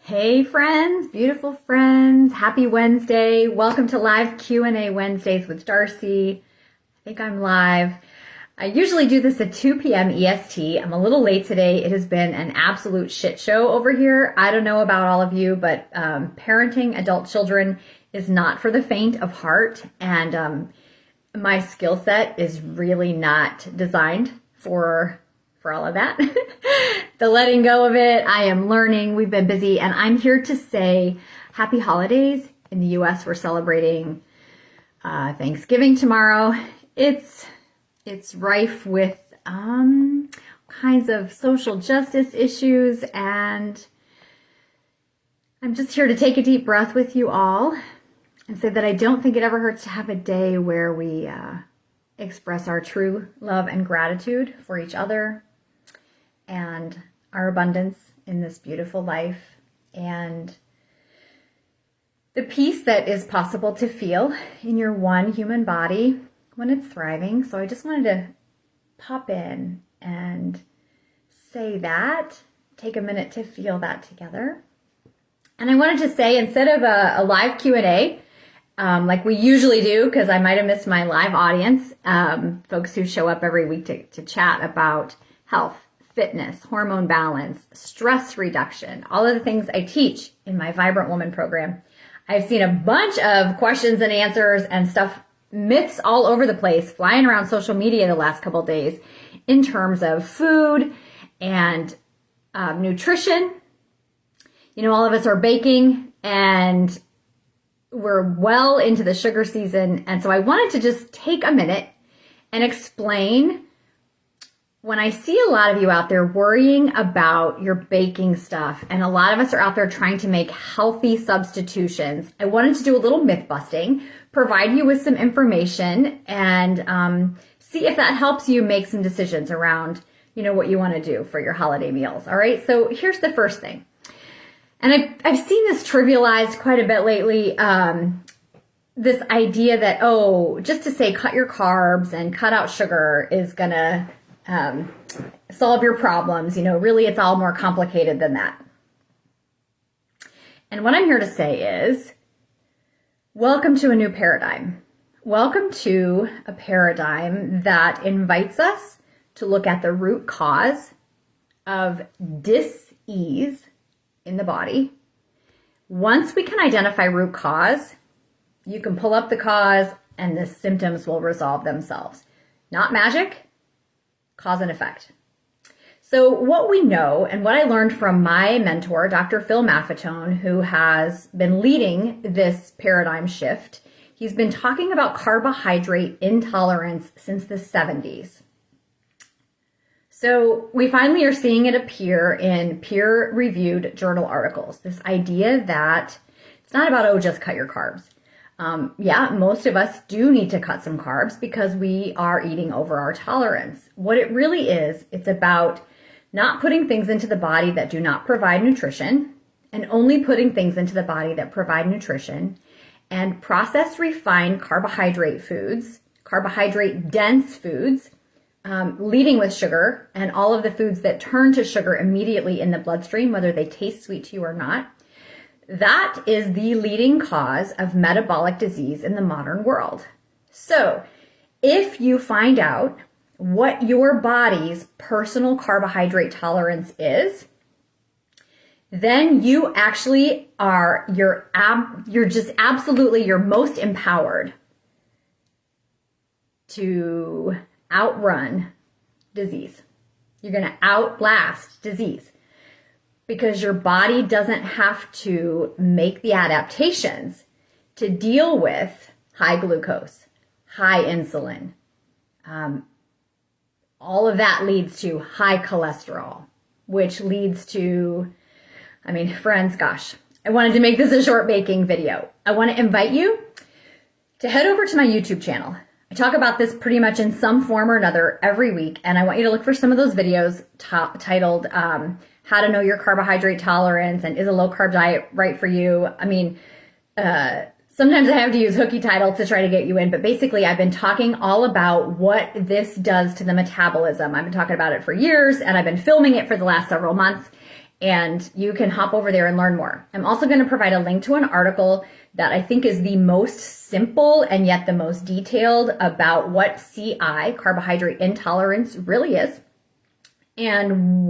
Hey friends, beautiful friends, happy Wednesday. Welcome to live Q&A Wednesdays with Darcy. I think I'm live. I usually do this at 2 p.m. EST. I'm a little late today. It has been an absolute shit show over here. I don't know about all of you, but parenting adult children is not for the faint of heart. And my skill set is really not designed for all of that. The letting go of it. I am learning. We've been busy, and I'm here to say happy holidays. In the US, we're celebrating Thanksgiving tomorrow. It's rife with kinds of social justice issues, and I'm just here to take a deep breath with you all and say that I don't think it ever hurts to have a day where we express our true love and gratitude for each other and our abundance in this beautiful life and the peace that is possible to feel in your one human body when it's thriving. So I just wanted to pop in and say that, take a minute to feel that together. And I wanted to say, instead of a live Q&A, like we usually do, because I might have missed my live audience, folks who show up every week to chat about health, fitness, hormone balance, stress reduction, all of the things I teach in my Vibrant Woman program. I've seen a bunch of questions and answers and stuff, myths all over the place, flying around social media the last couple of days in terms of food and nutrition. You know, all of us are baking and we're well into the sugar season. And so I wanted to just take a minute and explain, when I see a lot of you out there worrying about your baking stuff, and a lot of us are out there trying to make healthy substitutions, I wanted to do a little myth busting, provide you with some information, and see if that helps you make some decisions around, you know, what you want to do for your holiday meals. All right, so here's the first thing. And I've seen this trivialized quite a bit lately, this idea that, oh, just to say cut your carbs and cut out sugar is going to solve your problems. You know, really it's all more complicated than that. And what I'm here to say is, welcome to a new paradigm. Welcome to a paradigm that invites us to look at the root cause of dis-ease in the body. Once we can identify root cause, you can pull up the cause and the symptoms will resolve themselves. Not magic. Cause and effect. So what we know, and what I learned from my mentor, Dr. Phil Maffetone, who has been leading this paradigm shift, he's been talking about carbohydrate intolerance since the 70s. So we finally are seeing it appear in peer-reviewed journal articles. This idea that it's not about, oh, just cut your carbs. Yeah, most of us do need to cut some carbs because we are eating over our tolerance. What it really is, it's about not putting things into the body that do not provide nutrition, and only putting things into the body that provide nutrition, and processed, refined carbohydrate foods, carbohydrate dense foods, leading with sugar, and all of the foods that turn to sugar immediately in the bloodstream, whether they taste sweet to you or not. That is the leading cause of metabolic disease in the modern world. So if you find out what your body's personal carbohydrate tolerance is, then you actually are, you're just absolutely, you're most empowered to outrun disease. You're going to outlast disease, because your body doesn't have to make the adaptations to deal with high glucose, high insulin. All of that leads to high cholesterol, which leads to, I mean, friends, gosh, I wanted to make this a short baking video. I want to invite you to head over to my YouTube channel. I talk about this pretty much in some form or another every week, and I want you to look for some of those videos titled, how to know your carbohydrate tolerance, and is a low carb diet right for you? I mean, sometimes I have to use hooky titles to try to get you in, but basically I've been talking all about what this does to the metabolism. I've been talking about it for years, and I've been filming it for the last several months. and you can hop over there and learn more. I'm also going to provide a link to an article that I think is the most simple and yet the most detailed about what CI, carbohydrate intolerance, really is, and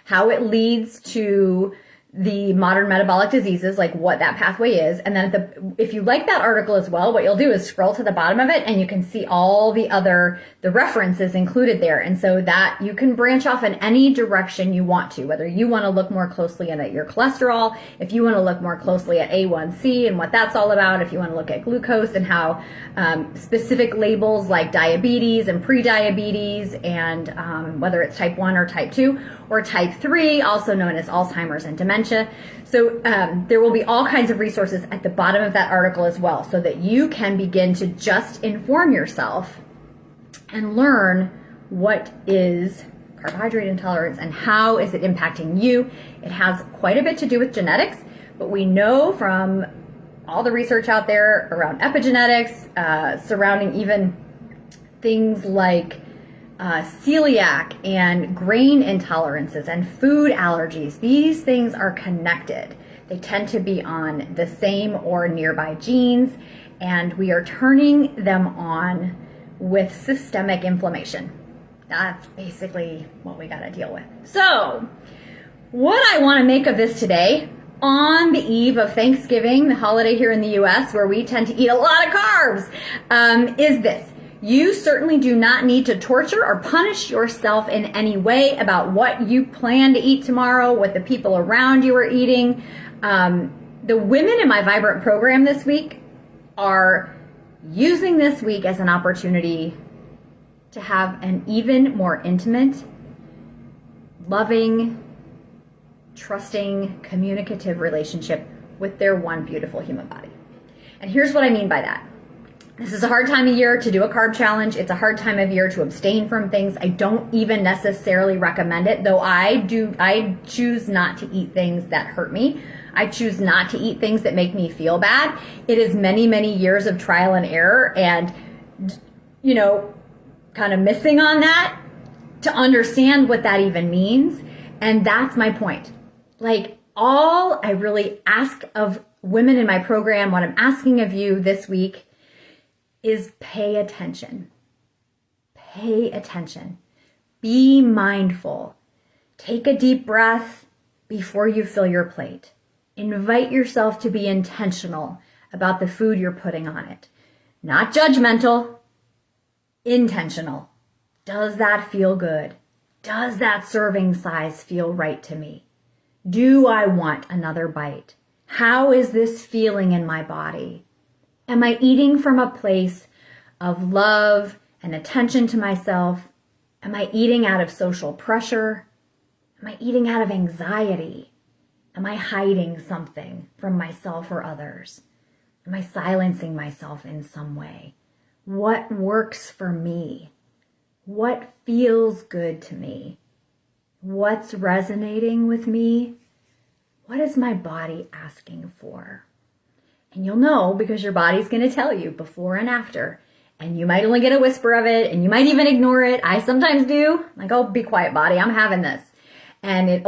how it leads to the modern metabolic diseases, like what that pathway is. And then if you like that article as well, what you'll do is scroll to the bottom of it and you can see all the references included there. And so that you can branch off in any direction you want to, whether you want to look more closely at your cholesterol, if you want to look more closely at A1C and what that's all about, if you want to look at glucose and how specific labels like diabetes and pre-diabetes and whether it's type 1 or type 2 or type 3, also known as Alzheimer's and dementia. So there will be all kinds of resources at the bottom of that article as well, so that you can begin to just inform yourself and learn what is carbohydrate intolerance and how is it impacting you. It has quite a bit to do with genetics, but we know from all the research out there around epigenetics, surrounding even things like celiac and grain intolerances and food allergies. These things are connected. They tend to be on the same or nearby genes, and we are turning them on with systemic inflammation. That's basically what we got to deal with. So, what I want to make of this today, on the eve of Thanksgiving, the holiday here in the US, where we tend to eat a lot of carbs, is this. You certainly do not need to torture or punish yourself in any way about what you plan to eat tomorrow, what the people around you are eating. The women in my Vibrant program this week are using this week as an opportunity to have an even more intimate, loving, trusting, communicative relationship with their one beautiful human body. And here's what I mean by that. This is a hard time of year to do a carb challenge. It's a hard time of year to abstain from things. I don't even necessarily recommend it, though I choose not to eat things that hurt me. I choose not to eat things that make me feel bad. It is many, many years of trial and error and, kind of missing on that to understand what that even means. And that's my point. Like, all I really ask of women in my program, what I'm asking of you this week, is pay attention. Pay attention. Be mindful. Take a deep breath before you fill your plate. Invite yourself to be intentional about the food you're putting on it. Not judgmental, intentional. Does that feel good? Does that serving size feel right to me? Do I want another bite? How is this feeling in my body? Am I eating from a place of love and attention to myself? Am I eating out of social pressure? Am I eating out of anxiety? Am I hiding something from myself or others? Am I silencing myself in some way? What works for me? What feels good to me? What's resonating with me? What is my body asking for? And you'll know because your body's going to tell you before and after. And you might only get a whisper of it, and you might even ignore it. I sometimes do. Like, oh, be quiet, body. I'm having this. And it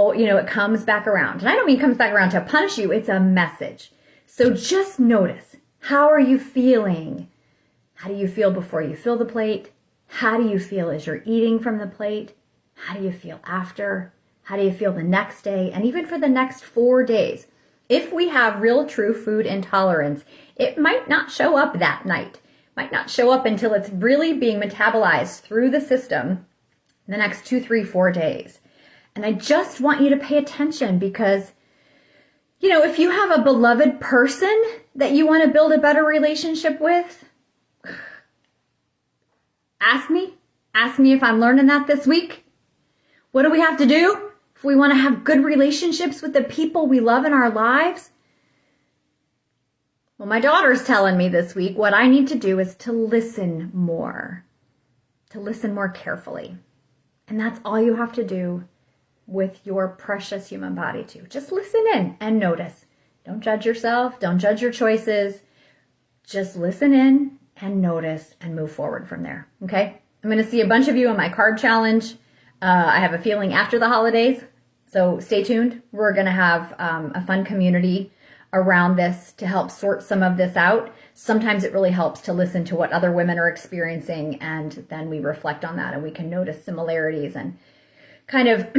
comes back around. And I don't mean it comes back around to punish you. It's a message. So just notice. How are you feeling? How do you feel before you fill the plate? How do you feel as you're eating from the plate? How do you feel after? How do you feel the next day? And even for the next 4 days. If we have real true food intolerance, it might not show up that night. Might not show up until it's really being metabolized through the system in the next 2, 3, 4 days. And I just want you to pay attention because, if you have a beloved person that you want to build a better relationship with, ask me if I'm learning that this week. What do we have to do if we want to have good relationships with the people we love in our lives? Well, my daughter's telling me this week what I need to do is to listen more carefully. And that's all you have to do with your precious human body too. Just listen in and notice. Don't judge yourself. Don't judge your choices. Just listen in and notice and move forward from there. Okay? I'm going to see a bunch of you on my carb challenge. I have a feeling after the holidays. So stay tuned. We're going to have a fun community around this to help sort some of this out. Sometimes it really helps to listen to what other women are experiencing, and then we reflect on that and we can notice similarities and kind of,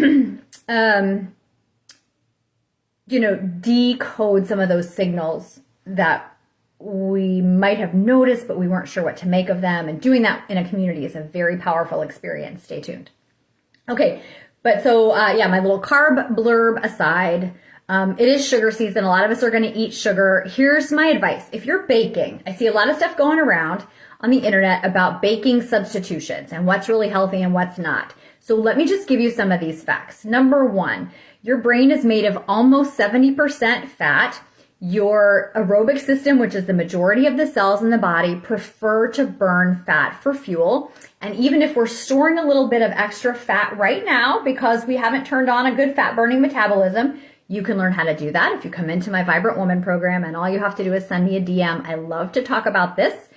decode some of those signals that we might have noticed, but we weren't sure what to make of them. And doing that in a community is a very powerful experience. Stay tuned. Okay. But so, my little carb blurb aside, it is sugar season. A lot of us are going to eat sugar. Here's my advice. If you're baking, I see a lot of stuff going around on the internet about baking substitutions and what's really healthy and what's not. So let me just give you some of these facts. Number one, your brain is made of almost 70% fat. Your aerobic system, which is the majority of the cells in the body, prefer to burn fat for fuel. And even if we're storing a little bit of extra fat right now because we haven't turned on a good fat burning metabolism, you can learn how to do that if you come into my Vibrant Woman program, and all you have to do is send me a DM. I love to talk about this.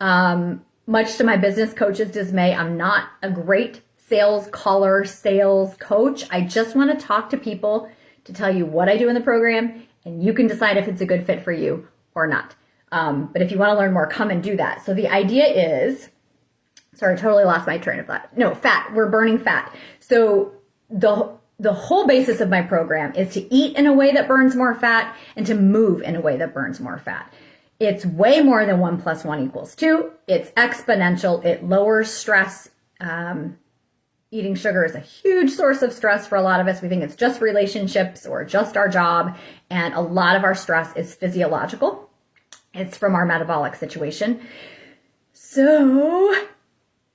Much to my business coach's dismay, I'm not a great sales caller, sales coach. I just want to talk to people to tell you what I do in the program, and you can decide if it's a good fit for you or not. But if you want to learn more, come and do that. So the idea is, sorry, I totally lost my train of thought. No, fat. We're burning fat. So the whole basis of my program is to eat in a way that burns more fat and to move in a way that burns more fat. It's way more than 1 + 1 = 2. It's exponential. It lowers stress. Eating sugar is a huge source of stress for a lot of us. We think it's just relationships or just our job. And a lot of our stress is physiological. It's from our metabolic situation. So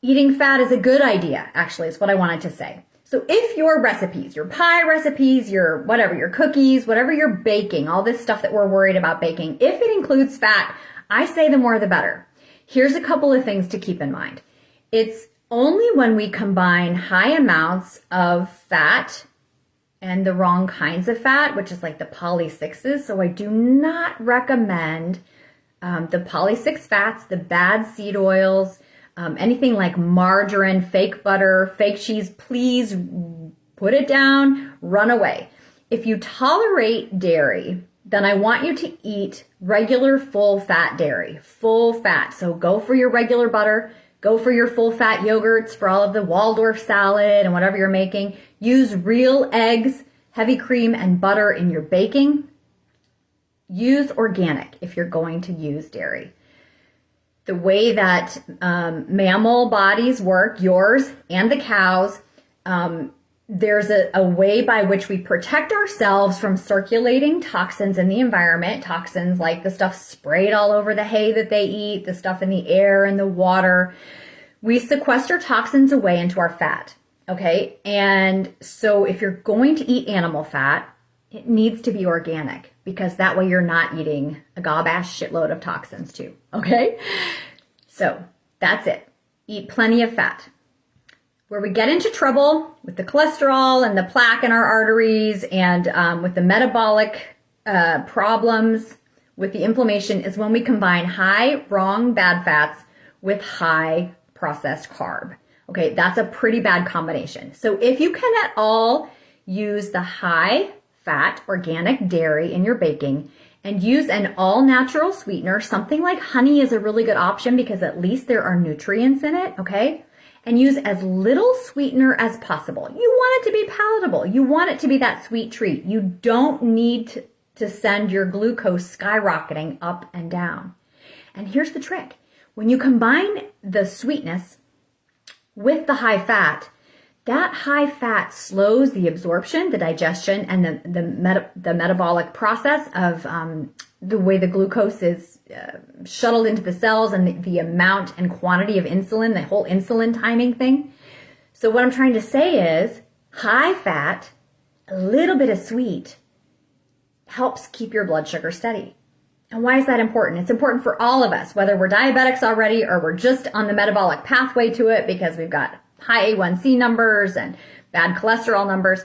eating fat is a good idea, actually, is what I wanted to say. So if your recipes, your pie recipes, your whatever, your cookies, whatever you're baking, all this stuff that we're worried about baking, if it includes fat, I say the more the better. Here's a couple of things to keep in mind. It's only when we combine high amounts of fat and the wrong kinds of fat, which is like the poly-6s. So I do not recommend the poly-6 fats, the bad seed oils, anything like margarine, fake butter, fake cheese. Please put it down, run away. If you tolerate dairy, then I want you to eat regular full fat dairy, full fat. So go for your regular butter. Go for your full fat yogurts for all of the Waldorf salad and whatever you're making. Use real eggs, heavy cream, and butter in your baking. Use organic if you're going to use dairy. The way that mammal bodies work, yours and the cows, there's a way by which we protect ourselves from circulating toxins in the environment. Toxins like the stuff sprayed all over the hay that they eat, the stuff in the air and the water. We sequester toxins away into our fat, okay? And so if you're going to eat animal fat, it needs to be organic, because that way you're not eating a gob-ass shitload of toxins too, okay? So that's it. Eat plenty of fat. Where we get into trouble with the cholesterol and the plaque in our arteries and with the metabolic problems, with the inflammation, is when we combine high, wrong, bad fats with high processed carb. Okay, that's a pretty bad combination. So if you can at all use the high fat organic dairy in your baking and use an all natural sweetener, something like honey is a really good option because at least there are nutrients in it, okay? And use as little sweetener as possible. You want it to be palatable. You want it to be that sweet treat. You don't need to send your glucose skyrocketing up and down. And here's the trick. When you combine the sweetness with the high fat, that high fat slows the absorption, the digestion, and the metabolic process of the way the glucose is shuttled into the cells and the amount and quantity of insulin, the whole insulin timing thing. So what I'm trying to say is high fat, a little bit of sweet helps keep your blood sugar steady. And why is that important? It's important for all of us, whether we're diabetics already or we're just on the metabolic pathway to it because we've got high A1C numbers and bad cholesterol numbers.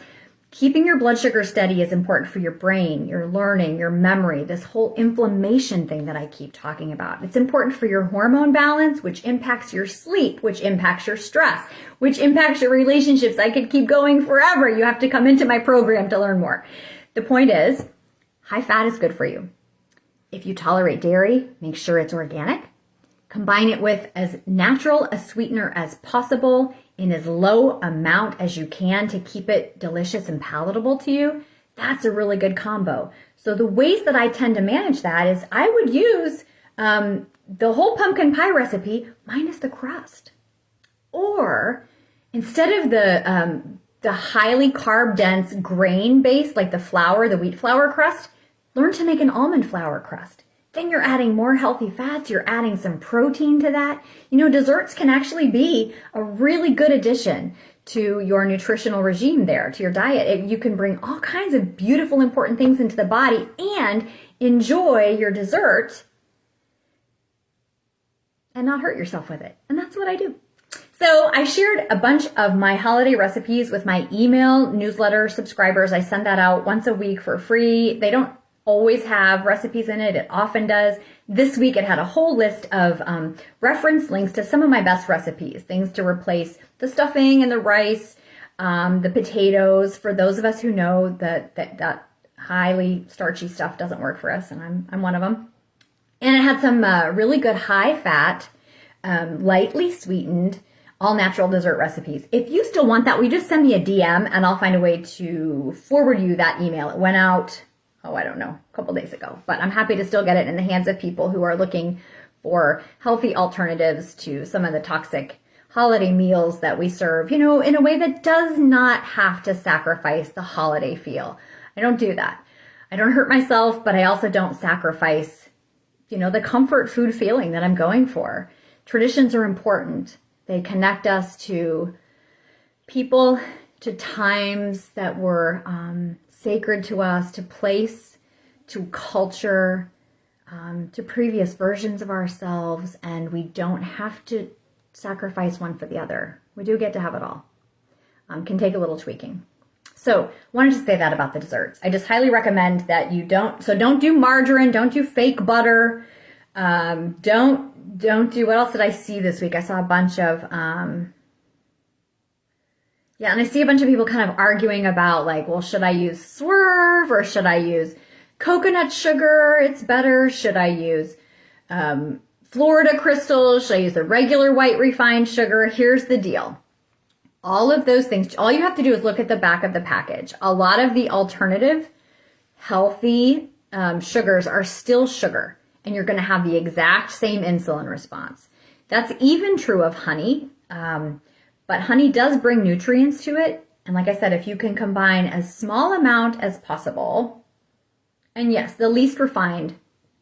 Keeping your blood sugar steady is important for your brain, your learning, your memory, this whole inflammation thing that I keep talking about. It's important for your hormone balance, which impacts your sleep, which impacts your stress, which impacts your relationships. I could keep going forever. You have to come into my program to learn more. The point is, high fat is good for you. If you tolerate dairy, make sure it's organic. Combine it with as natural a sweetener as possible in as low amount as you can to keep it delicious and palatable to you. That's a really good combo. So the ways that I tend to manage that is I would use the whole pumpkin pie recipe minus the crust. Or instead of the highly carb dense grain base, like the flour, the wheat flour crust, learn to make an almond flour crust. Then you're adding more healthy fats, you're adding some protein to that. You know, desserts can actually be a really good addition to your nutritional regime there, to your diet. You can bring all kinds of beautiful, important things into the body and enjoy your dessert and not hurt yourself with it. And that's what I do. So I shared a bunch of my holiday recipes with my email newsletter subscribers. I send that out once a week for free. They don't always have recipes in it. It often does. This week it had a whole list of reference links to some of my best recipes, things to replace the stuffing and the rice, the potatoes. For those of us who know that highly starchy stuff doesn't work for us, and I'm one of them. And it had some really good high fat, lightly sweetened, all natural dessert recipes. If you still want that, will you just send me a DM and I'll find a way to forward you that email. It went out, I don't know, a couple days ago, but I'm happy to still get it in the hands of people who are looking for healthy alternatives to some of the toxic holiday meals that we serve, you know, in a way that does not have to sacrifice the holiday feel. I don't do that. I don't hurt myself, but I also don't sacrifice, you know, the comfort food feeling that I'm going for. Traditions are important. They connect us to people, to times that were sacred to us, to place, to culture, to previous versions of ourselves, and we don't have to sacrifice one for the other. We do get to have it all. Can take a little tweaking. So wanted to say that about the desserts. I just highly recommend that you don't do margarine, don't do fake butter, don't do, what else did I see this week? I saw a bunch of, and I see a bunch of people kind of arguing about like, well, should I use Swerve or should I use coconut sugar? It's better. Should I use Florida crystals? Should I use the regular white refined sugar? Here's the deal. All of those things, all you have to do is look at the back of the package. A lot of the alternative healthy sugars are still sugar, and you're going to have the exact same insulin response. That's even true of honey. But honey does bring nutrients to it. And like I said, if you can combine as small amount as possible, and yes, the least refined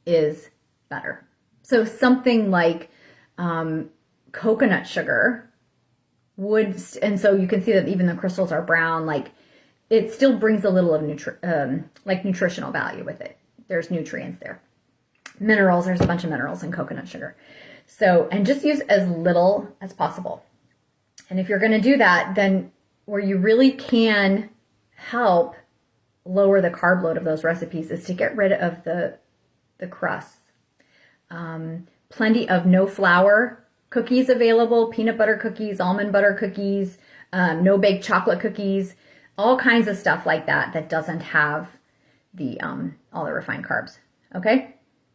is better. So something like coconut sugar would, and so you can see that even the crystals are brown, like it still brings a little of nutritional value with it. There's nutrients there. Minerals, there's a bunch of minerals in coconut sugar. So, and just use as little as possible. And if you're going to do that, then where you really can help lower the carb load of those recipes is to get rid of the crusts. Plenty of no flour cookies available, peanut butter cookies, almond butter cookies, no bake chocolate cookies, all kinds of stuff like that doesn't have the all the refined carbs. Okay?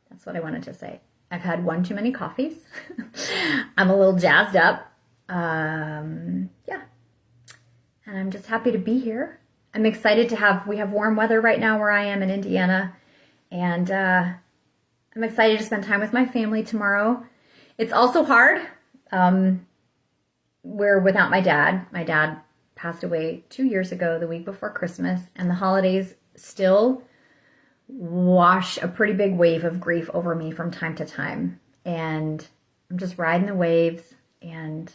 That's what I wanted to say. I've had one too many coffees. I'm a little jazzed up. And I'm just happy to be here. I'm excited we have warm weather right now where I am in Indiana. And I'm excited to spend time with my family tomorrow. It's also hard. We're without my dad. My dad passed away 2 years ago, the week before Christmas. And the holidays still wash a pretty big wave of grief over me from time to time. And I'm just riding the waves and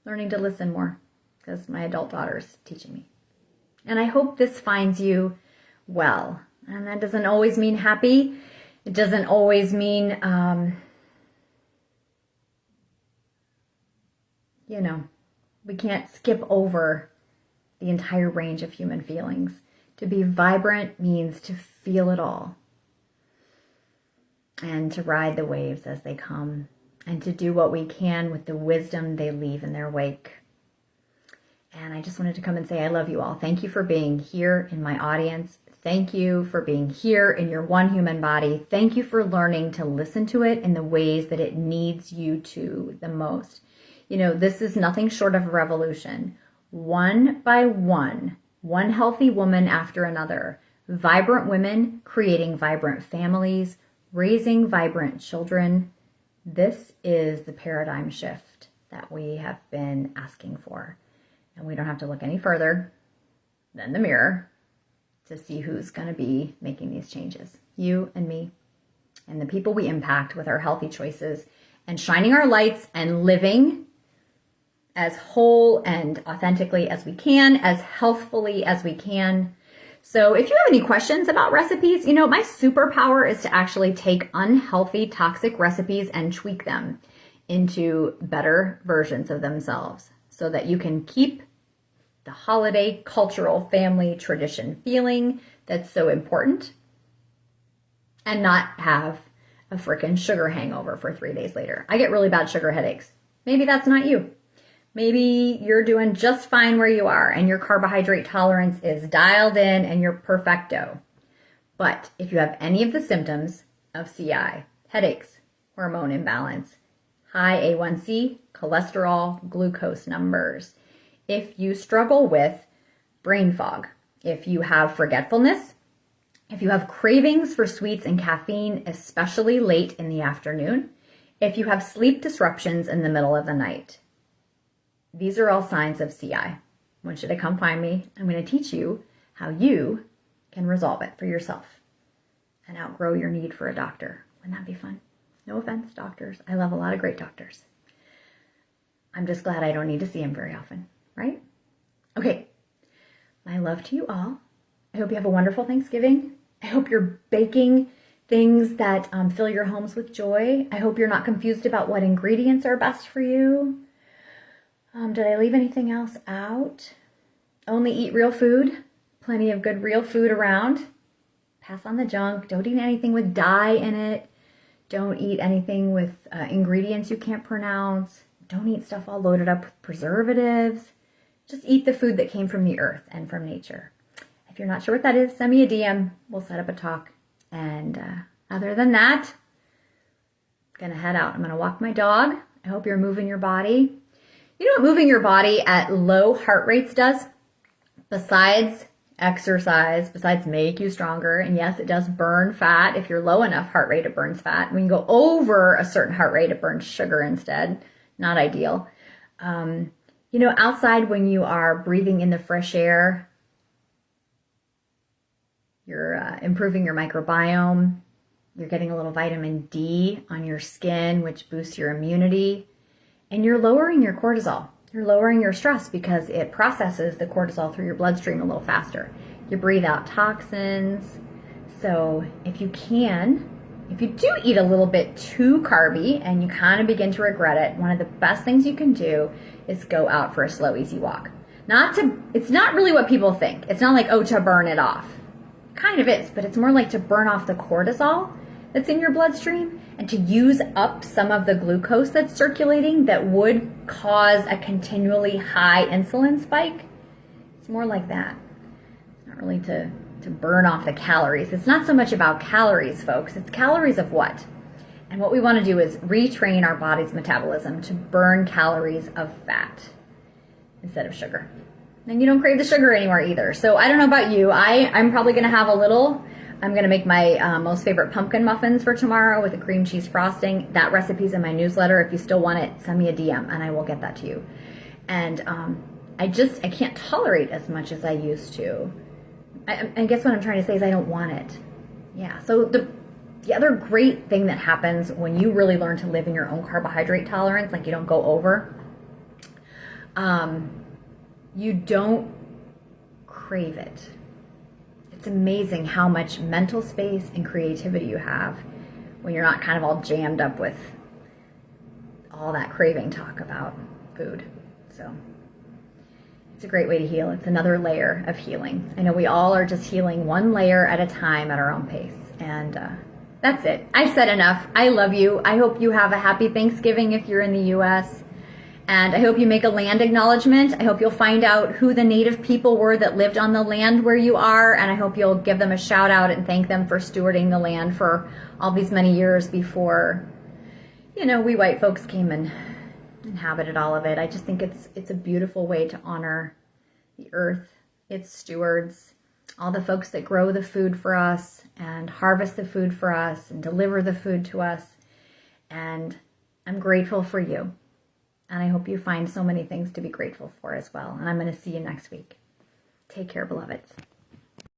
learning to listen more because my adult daughter's teaching me. And I hope this finds you well. And that doesn't always mean happy. It doesn't always mean, we can't skip over the entire range of human feelings. To be vibrant means to feel it all and to ride the waves as they come and to do what we can with the wisdom they leave in their wake. And I just wanted to come and say I love you all. Thank you for being here in my audience. Thank you for being here in your one human body. Thank you for learning to listen to it in the ways that it needs you to the most. You know, this is nothing short of a revolution. One by one healthy woman after another, vibrant women creating vibrant families, raising vibrant children. This is the paradigm shift that we have been asking for. And we don't have to look any further than the mirror to see who's going to be making these changes. You and me and the people we impact with our healthy choices and shining our lights and living as whole and authentically as we can, as healthfully as we can. So if you have any questions about recipes, you know, my superpower is to actually take unhealthy, toxic recipes and tweak them into better versions of themselves so that you can keep the holiday, cultural, family, tradition feeling that's so important and not have a freaking sugar hangover for 3 days later. I get really bad sugar headaches. Maybe that's not you. Maybe you're doing just fine where you are and your carbohydrate tolerance is dialed in and you're perfecto. But if you have any of the symptoms of CI, headaches, hormone imbalance, high A1C, cholesterol, glucose numbers, if you struggle with brain fog, if you have forgetfulness, if you have cravings for sweets and caffeine, especially late in the afternoon, if you have sleep disruptions in the middle of the night, these are all signs of CI. I want you to come find me. I'm going to teach you how you can resolve it for yourself and outgrow your need for a doctor. Wouldn't that be fun? No offense, doctors. I love a lot of great doctors. I'm just glad I don't need to see them very often, right? Okay. My love to you all. I hope you have a wonderful Thanksgiving. I hope you're baking things that fill your homes with joy. I hope you're not confused about what ingredients are best for you. Did I leave anything else out? Only eat real food. Plenty of good real food around. Pass on the junk. Don't eat anything with dye in it. Don't eat anything with ingredients you can't pronounce. Don't eat stuff all loaded up with preservatives. Just eat the food that came from the earth and from nature. If you're not sure what that is, send me a DM. We'll set up a talk. And other than that, I'm going to head out. I'm going to walk my dog. I hope you're moving your body. You know what moving your body at low heart rates does? Besides exercise, besides make you stronger, and yes, it does burn fat. If you're low enough heart rate, it burns fat. When you go over a certain heart rate, it burns sugar instead. Not ideal. You know, outside when you are breathing in the fresh air, you're improving your microbiome. You're getting a little vitamin D on your skin, which boosts your immunity. And you're lowering your cortisol. You're lowering your stress because it processes the cortisol through your bloodstream a little faster. You breathe out toxins. So if you do eat a little bit too carby and you kind of begin to regret it, one of the best things you can do is go out for a slow, easy walk. It's not really what people think. It's not like, oh, to burn it off. Kind of is, but it's more like to burn off the cortisol that's in your bloodstream and to use up some of the glucose that's circulating that would cause a continually high insulin spike. It's more like that. It's not really to burn off the calories. It's not so much about calories, folks. It's calories of what? And what we want to do is retrain our body's metabolism to burn calories of fat instead of sugar. And you don't crave the sugar anymore either. So I don't know about you. I'm probably going to have a little. I'm going to make my most favorite pumpkin muffins for tomorrow with a cream cheese frosting. That recipe's in my newsletter. If you still want it, send me a DM and I will get that to you. And I can't tolerate as much as I used to. I guess what I'm trying to say is I don't want it. Yeah. So the other great thing that happens when you really learn to live in your own carbohydrate tolerance, like you don't go over, you don't crave it. It's amazing how much mental space and creativity you have when you're not kind of all jammed up with all that craving talk about food. So It's a great way to heal. It's another layer of healing. I know we all are just healing one layer at a time at our own pace. And that's it. I've said enough. I love you. I hope you have a happy Thanksgiving if you're in the U.S. And I hope you make a land acknowledgement. I hope you'll find out who the native people were that lived on the land where you are. And I hope you'll give them a shout out and thank them for stewarding the land for all these many years before, you know, we white folks came and inhabited all of it. I just think it's a beautiful way to honor the earth, its stewards, all the folks that grow the food for us and harvest the food for us and deliver the food to us. And I'm grateful for you. And I hope you find so many things to be grateful for as well. And I'm going to see you next week. Take care, beloveds.